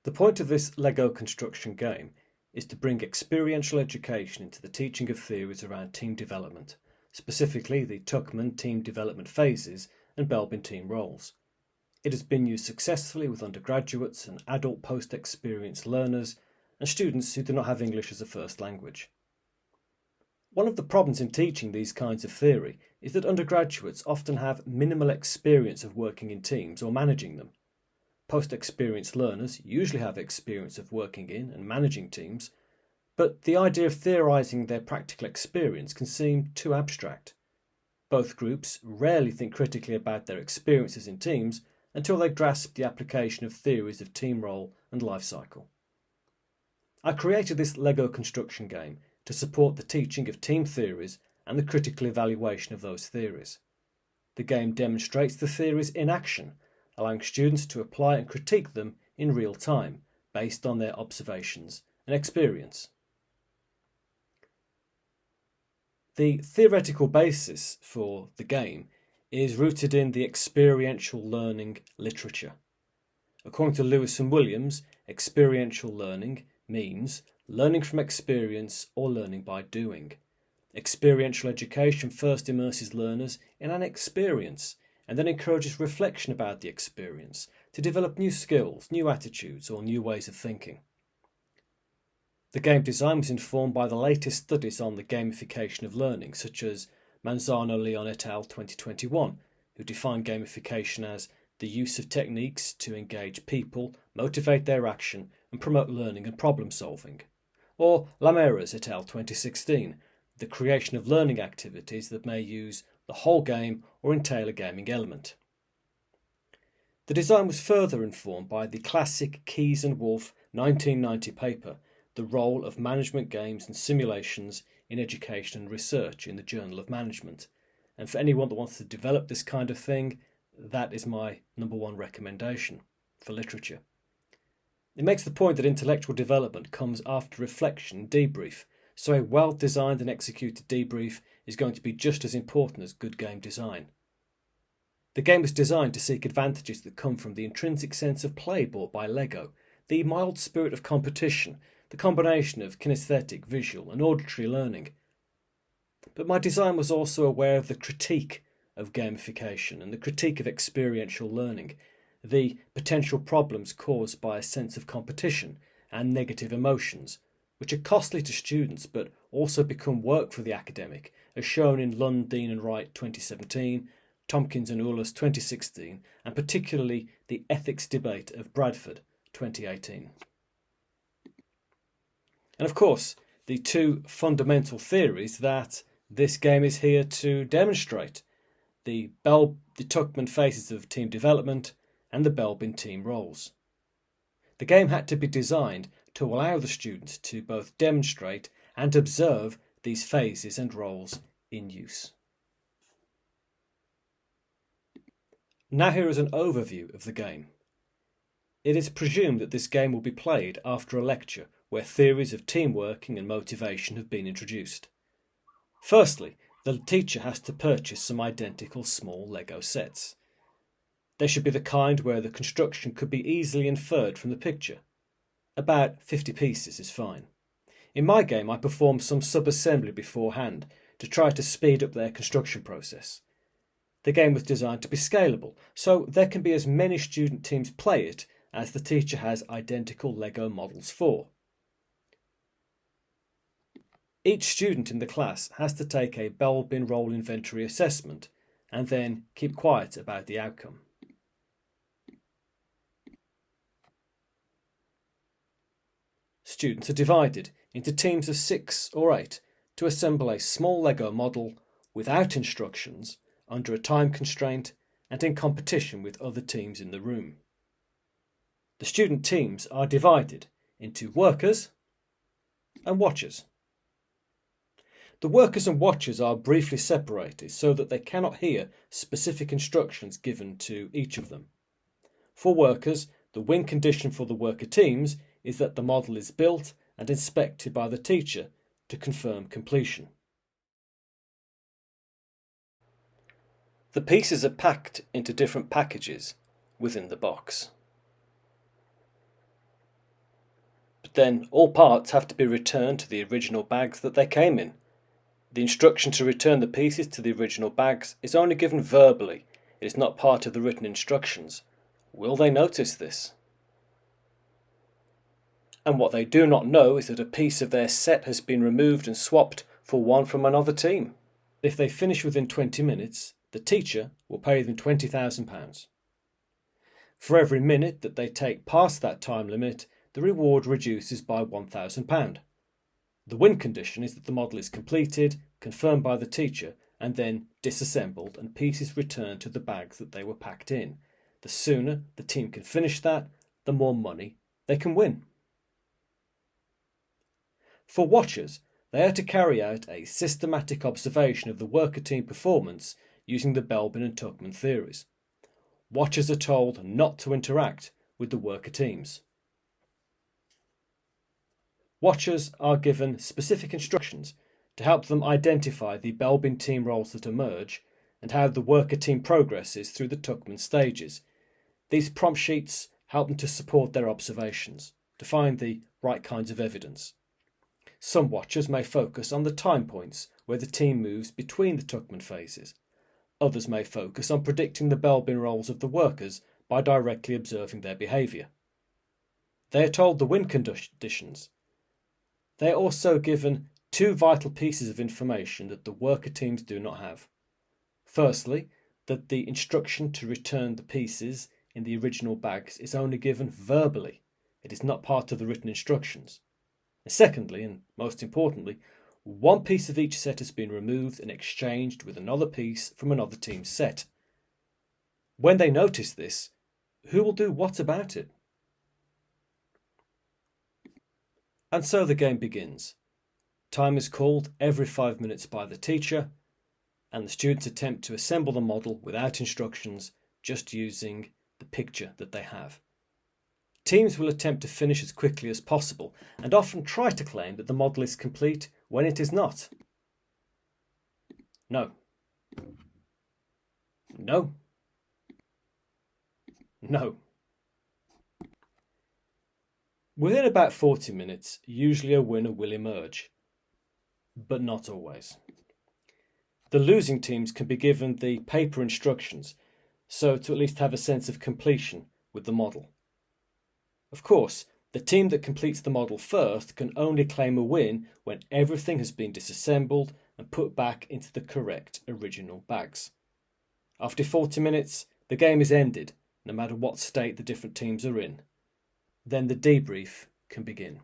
The point of this Lego construction game is to bring experiential education into the teaching of theories around team development, specifically the Tuckman team development phases and Belbin team roles. It has been used successfully with undergraduates and adult post-experience learners and students who do not have English as a first language. One of the problems in teaching these kinds of theory is that undergraduates often have minimal experience of working in teams or managing them. Post-experienced learners usually have experience of working in and managing teams, but the idea of theorising their practical experience can seem too abstract. Both groups rarely think critically about their experiences in teams until they grasp the application of theories of team role and life cycle. I created this Lego construction game to support the teaching of team theories and the critical evaluation of those theories. The game demonstrates the theories in action, allowing students to apply and critique them in real time based on their observations and experience. The theoretical basis for the game is rooted in the experiential learning literature. According to Lewis and Williams, experiential learning means learning from experience or learning by doing. Experiential education first immerses learners in an experience and then encourages reflection about the experience to develop new skills, new attitudes, or new ways of thinking. The game design was informed by the latest studies on the gamification of learning, such as Manzano-Leon et al. 2021, who defined gamification as the use of techniques to engage people, motivate their action, and promote learning and problem solving. Or Lameras et al. 2016, the creation of learning activities that may use the whole game or entail a gaming element. The design was further informed by the classic Keyes and Wolf 1990 paper, The Role of Management Games and Simulations in Education and Research in the Journal of Management. And for anyone that wants to develop this kind of thing, that is my #1 recommendation for literature. It makes the point that intellectual development comes after reflection and debrief, so a well-designed and executed debrief is going to be just as important as good game design. The game was designed to seek advantages that come from the intrinsic sense of play brought by Lego, the mild spirit of competition, the combination of kinesthetic, visual and auditory learning. But my design was also aware of the critique of gamification and the critique of experiential learning, the potential problems caused by a sense of competition and negative emotions, which are costly to students but also become work for the academic, as shown in Lund, Dean and Wright 2017, Tompkins and Ullus 2016, and particularly the ethics debate of Bradford 2018. And of course, the two fundamental theories that this game is here to demonstrate: the Tuckman phases of team development and the Belbin team roles. The game had to be designed to allow the students to both demonstrate and observe these phases and roles in use. Now here is an overview of the game. It is presumed that this game will be played after a lecture where theories of team working and motivation have been introduced. Firstly, the teacher has to purchase some identical small Lego sets. They should be the kind where the construction could be easily inferred from the picture. About 50 pieces is fine. In my game, I performed some sub-assembly beforehand to try to speed up their construction process. The game was designed to be scalable, so there can be as many student teams play it as the teacher has identical Lego models for. Each student in the class has to take a Belbin role inventory assessment and then keep quiet about the outcome. Students are divided into teams of 6 or 8 to assemble a small Lego model without instructions, under a time constraint and in competition with other teams in the room. The student teams are divided into workers and watchers. The workers and watchers are briefly separated so that they cannot hear specific instructions given to each of them. For workers, the win condition for the worker teams is that the model is built and inspected by the teacher to confirm completion. The pieces are packed into different packages within the box. But then all parts have to be returned to the original bags that they came in. The instruction to return the pieces to the original bags is only given verbally. It is not part of the written instructions. Will they notice this? And what they do not know is that a piece of their set has been removed and swapped for one from another team. If they finish within 20 minutes, the teacher will pay them £20,000. For every minute that they take past that time limit, the reward reduces by £1,000. The win condition is that the model is completed, confirmed by the teacher, and then disassembled and pieces returned to the bags that they were packed in. The sooner the team can finish that, the more money they can win. For watchers, they are to carry out a systematic observation of the worker team performance using the Belbin and Tuckman theories. Watchers are told not to interact with the worker teams. Watchers are given specific instructions to help them identify the Belbin team roles that emerge and how the worker team progresses through the Tuckman stages. These prompt sheets help them to support their observations, to find the right kinds of evidence. Some watchers may focus on the time points where the team moves between the Tuckman phases. Others may focus on predicting the Belbin roles of the workers by directly observing their behaviour. They are told the win conditions. They are also given two vital pieces of information that the worker teams do not have. Firstly, that the instruction to return the pieces in the original bags is only given verbally. It is not part of the written instructions. And secondly, and most importantly, one piece of each set has been removed and exchanged with another piece from another team's set. When they notice this, who will do what about it? And so the game begins. Time is called every 5 minutes by the teacher, and the students attempt to assemble the model without instructions, just using the picture that they have. Teams will attempt to finish as quickly as possible and often try to claim that the model is complete when it is not. No. No. No. Within about 40 minutes, usually a winner will emerge, but not always. The losing teams can be given the paper instructions, so to at least have a sense of completion with the model. Of course, the team that completes the model first can only claim a win when everything has been disassembled and put back into the correct original bags. After 40 minutes, the game is ended, no matter what state the different teams are in. Then the debrief can begin.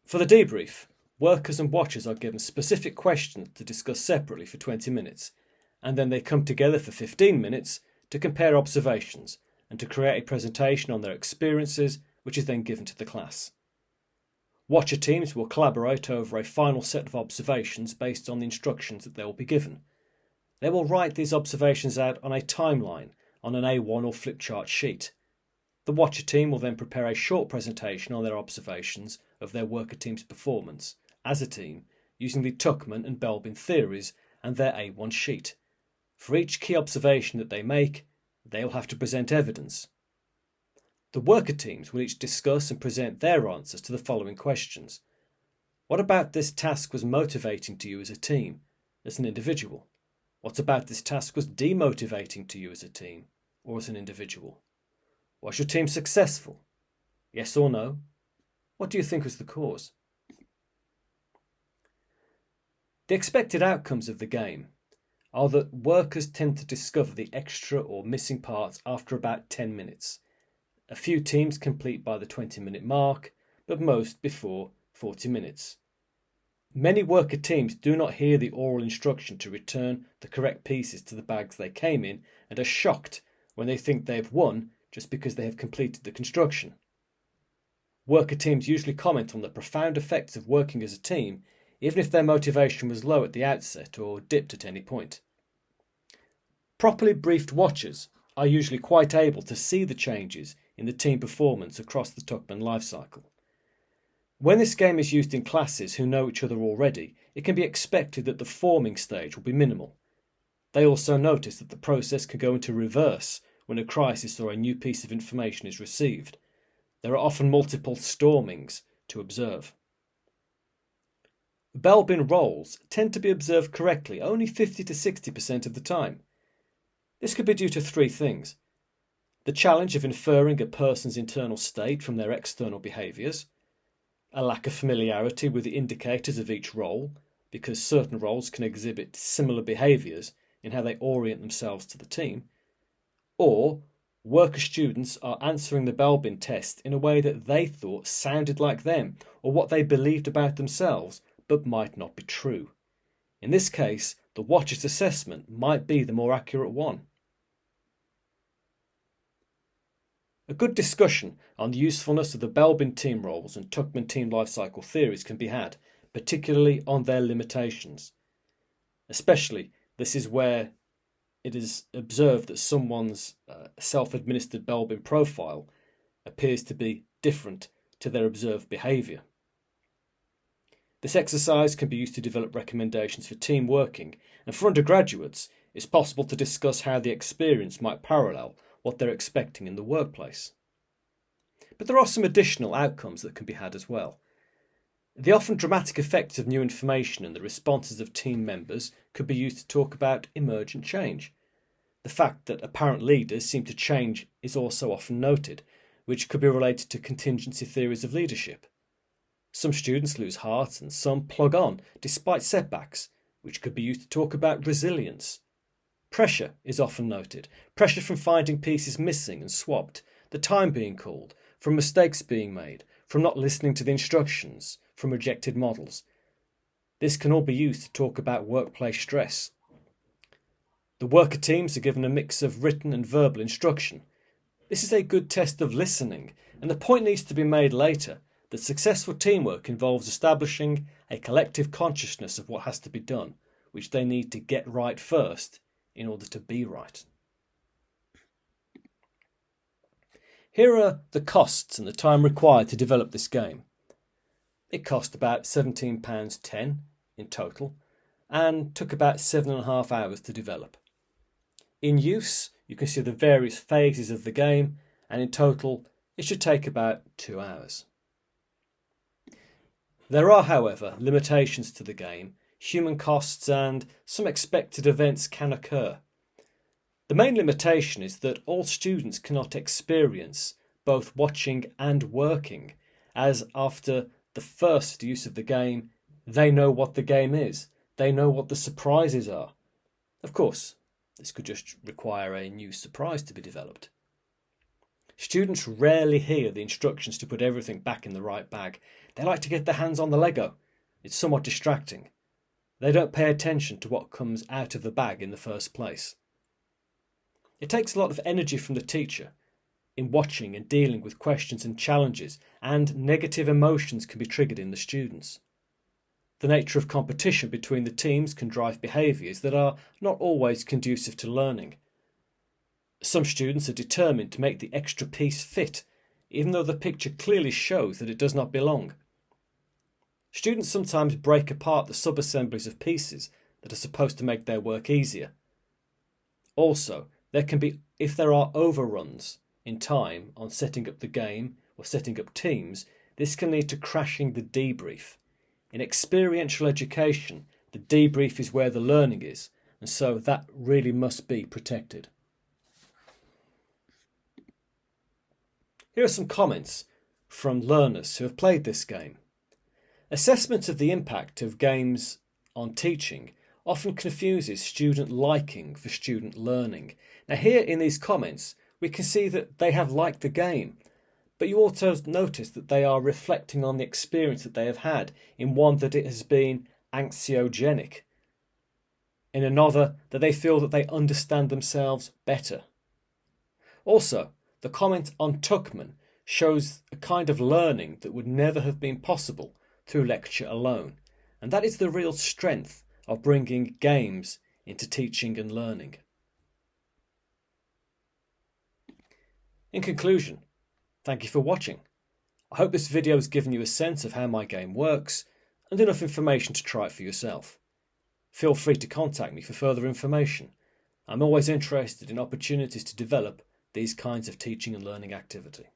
For the debrief, workers and watchers are given specific questions to discuss separately for 20 minutes, and then they come together for 15 minutes to compare observations and to create a presentation on their experiences, which is then given to the class. Watcher teams will collaborate over a final set of observations based on the instructions that they will be given. They will write these observations out on a timeline on an A1 or flip chart sheet. The watcher team will then prepare a short presentation on their observations of their worker team's performance as a team using the Tuckman and Belbin theories and their A1 sheet. For each key observation that they make, they will have to present evidence. The worker teams will each discuss and present their answers to the following questions. What about this task was motivating to you as a team, as an individual? What about this task was demotivating to you as a team or as an individual? Was your team successful? Yes or no? What do you think was the cause? The expected outcomes of the game are that workers tend to discover the extra or missing parts after about 10 minutes. A few teams complete by the 20-minute mark, but most before 40 minutes. Many worker teams do not hear the oral instruction to return the correct pieces to the bags they came in and are shocked when they think they have won just because they have completed the construction. Worker teams usually comment on the profound effects of working as a team, even if their motivation was low at the outset or dipped at any point. Properly briefed watchers are usually quite able to see the changes in the team performance across the Tuckman lifecycle. When this game is used in classes who know each other already, it can be expected that the forming stage will be minimal. They also notice that the process can go into reverse when a crisis or a new piece of information is received. There are often multiple stormings to observe. Belbin roles tend to be observed correctly only 50 to 60% of the time. This could be due to three things: the challenge of inferring a person's internal state from their external behaviours, a lack of familiarity with the indicators of each role, because certain roles can exhibit similar behaviours in how they orient themselves to the team, or worker students are answering the Belbin test in a way that they thought sounded like them or what they believed about themselves but might not be true. In this case, the watcher's assessment might be the more accurate one. A good discussion on the usefulness of the Belbin team roles and Tuckman team lifecycle theories can be had, particularly on their limitations. Especially, this is where it is observed that someone's self-administered Belbin profile appears to be different to their observed behaviour. This exercise can be used to develop recommendations for team working, and for undergraduates, it's possible to discuss how the experience might parallel what they're expecting in the workplace. But there are some additional outcomes that can be had as well. The often dramatic effects of new information and the responses of team members could be used to talk about emergent change. The fact that apparent leaders seem to change is also often noted, which could be related to contingency theories of leadership. Some students lose heart and some plug on despite setbacks, which could be used to talk about resilience. Pressure is often noted, pressure from finding pieces missing and swapped, the time being called, from mistakes being made, from not listening to the instructions, from rejected models. This can all be used to talk about workplace stress. The worker teams are given a mix of written and verbal instruction. This is a good test of listening, and the point needs to be made later that successful teamwork involves establishing a collective consciousness of what has to be done, which they need to get right first in order to be right. Here are the costs and the time required to develop this game. It cost about £17.10 in total and took about 7.5 hours to develop. In use, you can see the various phases of the game, and in total it should take about 2 hours. There are, however, limitations to the game, human costs, and some expected events can occur. The main limitation is that all students cannot experience both watching and working, as after the first use of the game, they know what the game is, they know what the surprises are. Of course, this could just require a new surprise to be developed. Students rarely hear the instructions to put everything back in the right bag. They like to get their hands on the Lego. It's somewhat distracting. They don't pay attention to what comes out of the bag in the first place. It takes a lot of energy from the teacher in watching and dealing with questions and challenges, and negative emotions can be triggered in the students. The nature of competition between the teams can drive behaviours that are not always conducive to learning. Some students are determined to make the extra piece fit, even though the picture clearly shows that it does not belong. Students sometimes break apart the sub-assemblies of pieces that are supposed to make their work easier. Also, there can be, if there are overruns in time on setting up the game or setting up teams, this can lead to crashing the debrief. In experiential education, the debrief is where the learning is, and so that really must be protected. Here are some comments from learners who have played this game. Assessment of the impact of games on teaching often confuses student liking for student learning. Now here in these comments we can see that they have liked the game, but you also notice that they are reflecting on the experience that they have had, in one that it has been anxiogenic, in another that they feel that they understand themselves better. Also, the comment on Tuckman shows a kind of learning that would never have been possible through lecture alone, and that is the real strength of bringing games into teaching and learning. In conclusion, thank you for watching. I hope this video has given you a sense of how my game works and enough information to try it for yourself. Feel free to contact me for further information. I'm always interested in opportunities to develop these kinds of teaching and learning activity.